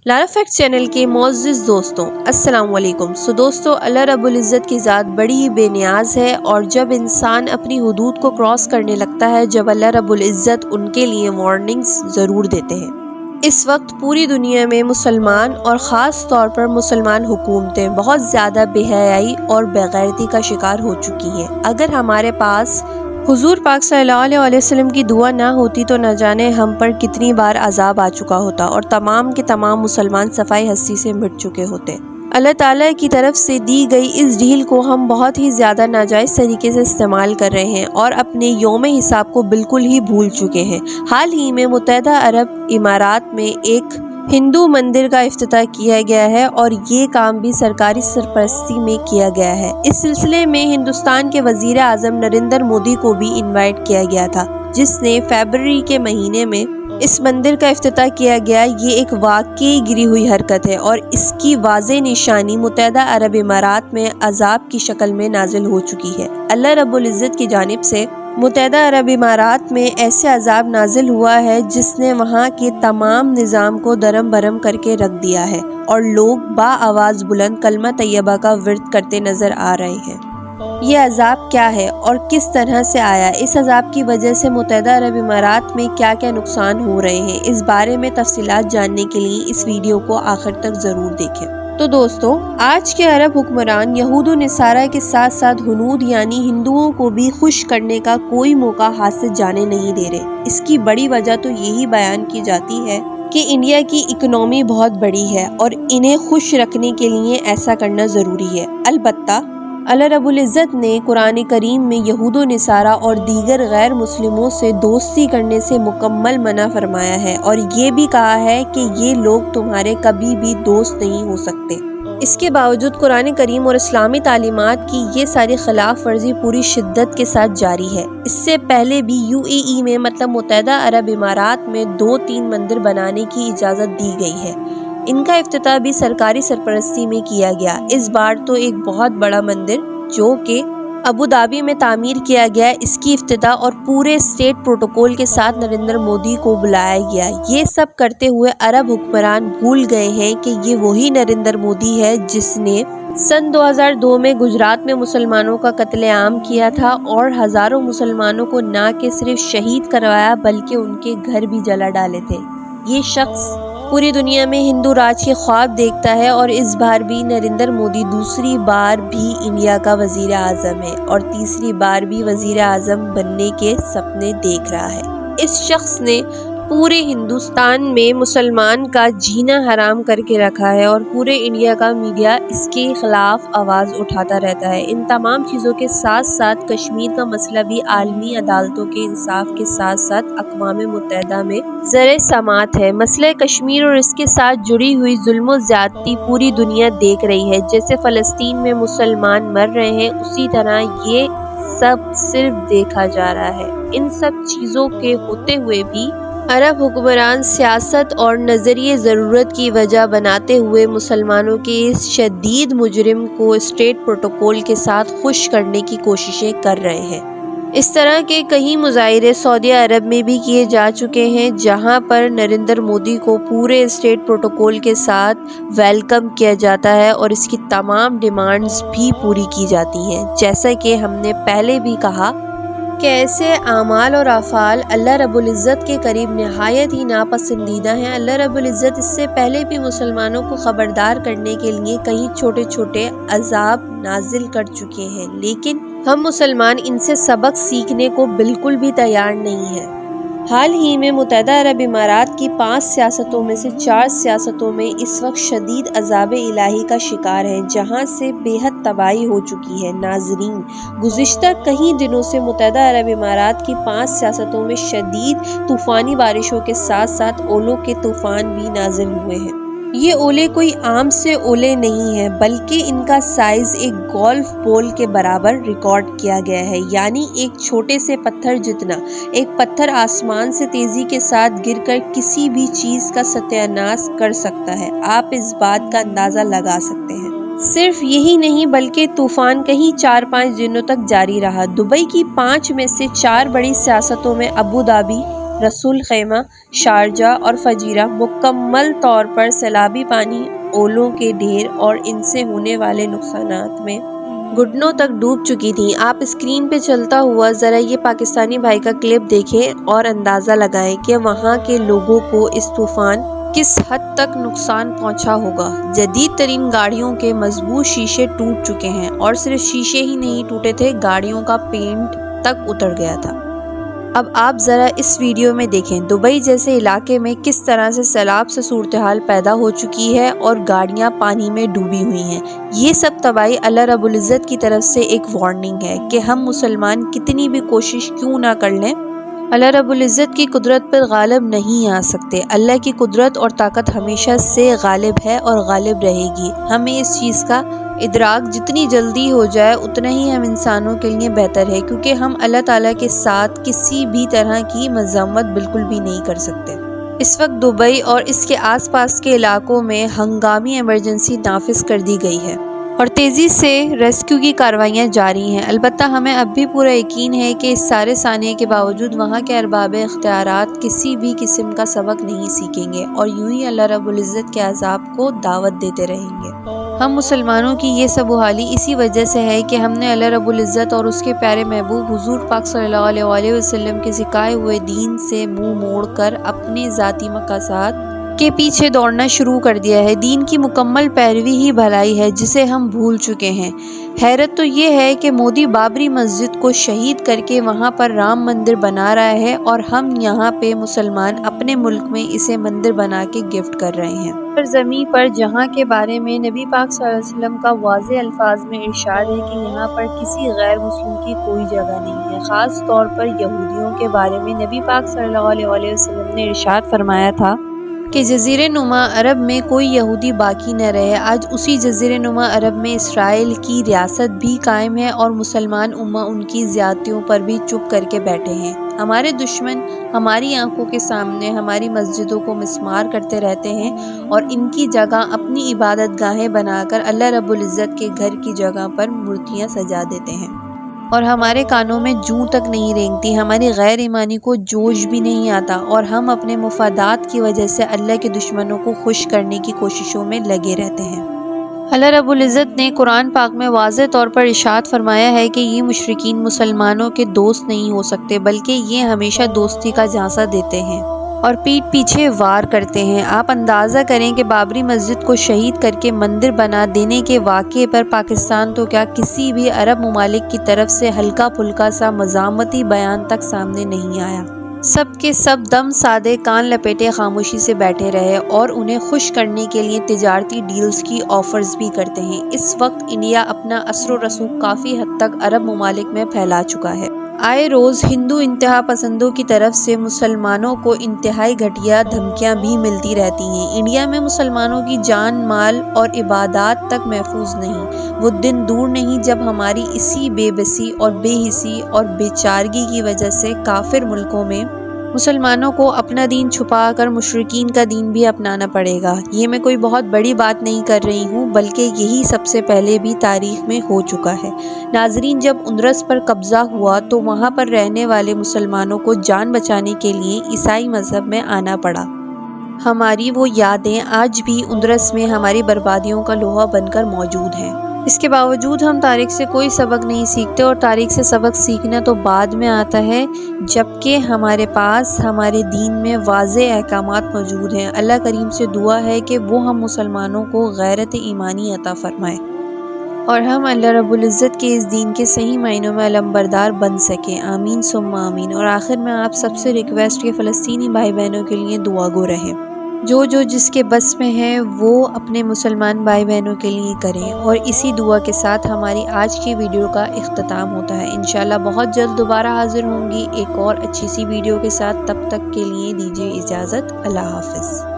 لارا fact channel کے معزز دوستوں السلام علیکم۔ دوستوں، اللہ رب العزت کی ذات بڑی بے نیاز ہے، اور جب انسان اپنی حدود کو کراس کرنے لگتا ہے، جب اللہ رب العزت ان کے لیے وارننگز ضرور دیتے ہیں۔ اس وقت پوری دنیا میں مسلمان اور خاص طور پر مسلمان حکومتیں بہت زیادہ بے حیائی اور بے غیرتی کا شکار ہو چکی ہیں۔ اگر ہمارے پاس حضور پاک صلی اللہ علیہ وسلم کی دعا نہ ہوتی تو نہ جانے ہم پر کتنی بار عذاب آ چکا ہوتا اور تمام کے تمام مسلمان صفائی ہستی سے مٹ چکے ہوتے۔ اللہ تعالیٰ کی طرف سے دی گئی اس ڈھیل کو ہم بہت ہی زیادہ ناجائز طریقے سے استعمال کر رہے ہیں اور اپنے یوم حساب کو بالکل ہی بھول چکے ہیں۔ حال ہی میں متحدہ عرب امارات میں ایک ہندو مندر کا افتتاح کیا گیا ہے، اور یہ کام بھی سرکاری سرپرستی میں کیا گیا ہے۔ اس سلسلے میں ہندوستان کے وزیر اعظم نریندر مودی کو بھی انوائٹ کیا گیا تھا، جس نے فروری کے مہینے میں اس مندر کا افتتاح کیا گیا۔ یہ ایک واقعی گری ہوئی حرکت ہے، اور اس کی واضح نشانی متحدہ عرب امارات میں عذاب کی شکل میں نازل ہو چکی ہے۔ اللہ رب العزت کی جانب سے متحدہ عرب امارات میں ایسے عذاب نازل ہوا ہے جس نے وہاں کے تمام نظام کو درم برم کر کے رکھ دیا ہے، اور لوگ با آواز بلند کلمہ طیبہ کا ورد کرتے نظر آ رہے ہیں۔ یہ عذاب کیا ہے اور کس طرح سے آیا؟ اس عذاب کی وجہ سے متحدہ عرب امارات میں کیا کیا نقصان ہو رہے ہیں؟ اس بارے میں تفصیلات جاننے کے لیے اس ویڈیو کو آخر تک ضرور دیکھیں۔ تو دوستوں، آج کے عرب حکمران یہود و نصارہ کے ساتھ ساتھ ہنود یعنی ہندوؤں کو بھی خوش کرنے کا کوئی موقع ہاتھ سے جانے نہیں دے رہے۔ اس کی بڑی وجہ تو یہی بیان کی جاتی ہے کہ انڈیا کی اکنامی بہت بڑی ہے اور انہیں خوش رکھنے کے لیے ایسا کرنا ضروری ہے۔ البتہ اللہ رب العزت نے قرآن کریم میں یہود و نصارہ اور دیگر غیر مسلموں سے دوستی کرنے سے مکمل منع فرمایا ہے، اور یہ بھی کہا ہے کہ یہ لوگ تمہارے کبھی بھی دوست نہیں ہو سکتے۔ اس کے باوجود قرآن کریم اور اسلامی تعلیمات کی یہ ساری خلاف ورزی پوری شدت کے ساتھ جاری ہے۔ اس سے پہلے بھی UAE میں مطلب متحدہ عرب امارات میں 2-3 مندر بنانے کی اجازت دی گئی ہے۔ ان کا افتتاح بھی سرکاری سرپرستی میں کیا گیا۔ اس بار تو ایک بہت بڑا مندر جو کہ ابوظہبی میں تعمیر کیا گیا، اس کی افتتاح اور پورے اسٹیٹ پروٹوکول کے ساتھ نریندر مودی کو بلایا گیا۔ یہ سب کرتے ہوئے عرب حکمران بھول گئے ہیں کہ یہ وہی نریندر مودی ہے جس نے سن 2002 میں گجرات میں مسلمانوں کا قتل عام کیا تھا اور ہزاروں مسلمانوں کو نہ کہ صرف شہید کروایا بلکہ ان کے گھر بھی جلا ڈالے تھے۔ یہ شخص پوری دنیا میں ہندو راج کے خواب دیکھتا ہے، اور اس بار بھی نریندر مودی دوسری بار بھی انڈیا کا وزیر اعظم ہے اور تیسری بار بھی وزیر اعظم بننے کے سپنے دیکھ رہا ہے۔ اس شخص نے پورے ہندوستان میں مسلمان کا جینا حرام کر کے رکھا ہے، اور پورے انڈیا کا میڈیا اس کے خلاف آواز اٹھاتا رہتا ہے۔ ان تمام چیزوں کے ساتھ ساتھ کشمیر کا مسئلہ بھی عالمی عدالتوں کے انصاف کے ساتھ ساتھ اقوام متحدہ میں زیر سماعت ہے۔ مسئلہ کشمیر اور اس کے ساتھ جڑی ہوئی ظلم و زیادتی پوری دنیا دیکھ رہی ہے۔ جیسے فلسطین میں مسلمان مر رہے ہیں، اسی طرح یہ سب صرف دیکھا جا رہا ہے۔ ان سب چیزوں کے ہوتے ہوئے بھی عرب حکمران سیاست اور نظریے ضرورت کی وجہ بناتے ہوئے مسلمانوں کے اس شدید مجرم کو اسٹیٹ پروٹوکول کے ساتھ خوش کرنے کی کوششیں کر رہے ہیں۔ اس طرح کے کئی مظاہرے سعودی عرب میں بھی کیے جا چکے ہیں، جہاں پر نریندر مودی کو پورے اسٹیٹ پروٹوکول کے ساتھ ویلکم کیا جاتا ہے اور اس کی تمام ڈیمانڈز بھی پوری کی جاتی ہیں۔ جیسا کہ ہم نے پہلے بھی کہا کہ ایسے اعمال اور افعال اللہ رب العزت کے قریب نہایت ہی ناپسندیدہ ہیں۔ اللہ رب العزت اس سے پہلے بھی مسلمانوں کو خبردار کرنے کے لیے کئی چھوٹے چھوٹے عذاب نازل کر چکے ہیں، لیکن ہم مسلمان ان سے سبق سیکھنے کو بالکل بھی تیار نہیں ہیں۔ حال ہی میں متحدہ عرب امارات کی 5 سیاستوں میں سے 4 سیاستوں میں اس وقت شدید عذاب الہی کا شکار ہیں، جہاں سے بے حد تباہی ہو چکی ہے۔ ناظرین، گزشتہ کئی دنوں سے متحدہ عرب امارات کی 5 سیاستوں میں شدید طوفانی بارشوں کے ساتھ ساتھ اولوں کے طوفان بھی نازل ہوئے ہیں۔ یہ اولے کوئی عام سے اولے نہیں ہیں، بلکہ ان کا سائز ایک گولف بال کے برابر ریکارڈ کیا گیا ہے، یعنی ایک چھوٹے سے پتھر جتنا۔ ایک پتھر آسمان سے تیزی کے ساتھ گر کر کسی بھی چیز کا ستیہ ناش کر سکتا ہے۔ آپ اس بات کا اندازہ لگا سکتے ہیں۔ صرف یہی نہیں بلکہ طوفان کہیں 4-5 دنوں تک جاری رہا۔ دبئی کی 5 میں سے 4 بڑی سیاستوں میں ابوظہبی، رسول خیمہ، شارجہ اور فجیرہ مکمل طور پر سیلابی پانی، اولوں کے ڈھیر اور ان سے ہونے والے نقصانات میں گھٹنوں تک ڈوب چکی تھیں۔ آپ اسکرین پہ چلتا ہوا ذرا یہ پاکستانی بھائی کا کلپ دیکھیں اور اندازہ لگائیں کہ وہاں کے لوگوں کو اس طوفان کس حد تک نقصان پہنچا ہوگا۔ جدید ترین گاڑیوں کے مضبوط شیشے ٹوٹ چکے ہیں، اور صرف شیشے ہی نہیں ٹوٹے تھے، گاڑیوں کا پینٹ تک اتر گیا تھا۔ اب آپ ذرا اس ویڈیو میں دیکھیں دبئی جیسے علاقے میں کس طرح سے سیلاب سے صورتحال پیدا ہو چکی ہے اور گاڑیاں پانی میں ڈوبی ہوئی ہیں۔ یہ سب تباہی اللہ رب العزت کی طرف سے ایک وارننگ ہے کہ ہم مسلمان کتنی بھی کوشش کیوں نہ کر لیں، اللہ رب العزت کی قدرت پر غالب نہیں آ سکتے۔ اللہ کی قدرت اور طاقت ہمیشہ سے غالب ہے اور غالب رہے گی۔ ہمیں اس چیز کا ادراک جتنی جلدی ہو جائے اتنا ہی ہم انسانوں کے لیے بہتر ہے، کیونکہ ہم اللہ تعالیٰ کے ساتھ کسی بھی طرح کی مذمت بالکل بھی نہیں کر سکتے۔ اس وقت دبئی اور اس کے آس پاس کے علاقوں میں ہنگامی ایمرجنسی نافذ کر دی گئی ہے اور تیزی سے ریسکیو کی کارروائیاں جاری ہیں۔ البتہ ہمیں اب بھی پورا یقین ہے کہ اس سارے سانحے کے باوجود وہاں کے ارباب اختیارات کسی بھی قسم کا سبق نہیں سیکھیں گے اور یوں ہی اللہ رب العزت کے عذاب کو دعوت دیتے رہیں گے۔ ہم مسلمانوں کی یہ سب حالی اسی وجہ سے ہے کہ ہم نے اللہ رب العزت اور اس کے پیارے محبوب حضور پاک صلی اللہ علیہ وسلم کے سکھائے ہوئے دین سے منہ موڑ کر اپنے ذاتی مقاصد کے پیچھے دوڑنا شروع کر دیا ہے۔ دین کی مکمل پیروی ہی بھلائی ہے جسے ہم بھول چکے ہیں۔ حیرت تو یہ ہے کہ مودی بابری مسجد کو شہید کر کے وہاں پر رام مندر بنا رہا ہے اور ہم یہاں پہ مسلمان اپنے ملک میں اسے مندر بنا کے گفٹ کر رہے ہیں۔ زمین پر جہاں کے بارے میں نبی پاک صلی اللہ علیہ وسلم کا واضح الفاظ میں ارشاد ہے کہ یہاں پر کسی غیر مسلم کی کوئی جگہ نہیں ہے۔ خاص طور پر یہودیوں کے بارے میں نبی پاک صلی اللہ علیہ وسلم نے ارشاد فرمایا تھا کہ جزیرہ نما عرب میں کوئی یہودی باقی نہ رہے۔ آج اسی جزیرہ نما عرب میں اسرائیل کی ریاست بھی قائم ہے اور مسلمان امہ ان کی زیادتیوں پر بھی چپ کر کے بیٹھے ہیں۔ ہمارے دشمن ہماری آنکھوں کے سامنے ہماری مسجدوں کو مسمار کرتے رہتے ہیں اور ان کی جگہ اپنی عبادت گاہیں بنا کر اللہ رب العزت کے گھر کی جگہ پر مورتیاں سجا دیتے ہیں، اور ہمارے کانوں میں جوں تک نہیں رینگتی، ہماری غیر ایمانی کو جوش بھی نہیں آتا، اور ہم اپنے مفادات کی وجہ سے اللہ کے دشمنوں کو خوش کرنے کی کوششوں میں لگے رہتے ہیں۔ اللہ رب العزت نے قرآن پاک میں واضح طور پر ارشاد فرمایا ہے کہ یہ مشرکین مسلمانوں کے دوست نہیں ہو سکتے، بلکہ یہ ہمیشہ دوستی کا جھانسا دیتے ہیں اور پیٹھ پیچھے وار کرتے ہیں۔ آپ اندازہ کریں کہ بابری مسجد کو شہید کر کے مندر بنا دینے کے واقعے پر پاکستان تو کیا کسی بھی عرب ممالک کی طرف سے ہلکا پھلکا سا مذمتی بیان تک سامنے نہیں آیا۔ سب کے سب دم سادے کان لپیٹے خاموشی سے بیٹھے رہے اور انہیں خوش کرنے کے لیے تجارتی ڈیلز کی آفرز بھی کرتے ہیں۔ اس وقت انڈیا اپنا اثر و رسوخ کافی حد تک عرب ممالک میں پھیلا چکا ہے۔ آئے روز ہندو انتہا پسندوں کی طرف سے مسلمانوں کو انتہائی گھٹیا دھمکیاں بھی ملتی رہتی ہیں۔ انڈیا میں مسلمانوں کی جان، مال اور عبادات تک محفوظ نہیں۔ وہ دن دور نہیں جب ہماری اسی بے بسی اور بے حسی اور بے چارگی کی وجہ سے کافر ملکوں میں مسلمانوں کو اپنا دین چھپا کر مشرکین کا دین بھی اپنانا پڑے گا۔ یہ میں کوئی بہت بڑی بات نہیں کر رہی ہوں، بلکہ یہی سب سے پہلے بھی تاریخ میں ہو چکا ہے۔ ناظرین، جب اندرس پر قبضہ ہوا تو وہاں پر رہنے والے مسلمانوں کو جان بچانے کے لیے عیسائی مذہب میں آنا پڑا۔ ہماری وہ یادیں آج بھی اندرس میں ہماری بربادیوں کا لوہا بن کر موجود ہیں۔ اس کے باوجود ہم تاریخ سے کوئی سبق نہیں سیکھتے، اور تاریخ سے سبق سیکھنا تو بعد میں آتا ہے جبکہ ہمارے پاس ہمارے دین میں واضح احکامات موجود ہیں۔ اللہ کریم سے دعا ہے کہ وہ ہم مسلمانوں کو غیرت ایمانی عطا فرمائے اور ہم اللہ رب العزت کے اس دین کے صحیح معنوں میں علمبردار بن سکیں۔ آمین ثم آمین۔ اور آخر میں آپ سب سے ریکویسٹ کہ فلسطینی بھائی بہنوں کے لیے دعا گو رہیں۔ جو جس کے بس میں ہے وہ اپنے مسلمان بھائی بہنوں کے لیے کریں، اور اسی دعا کے ساتھ ہماری آج کی ویڈیو کا اختتام ہوتا ہے۔ انشاءاللہ بہت جلد دوبارہ حاضر ہوں گی ایک اور اچھی سی ویڈیو کے ساتھ۔ تب تک کے لیے دیجیے اجازت۔ اللہ حافظ۔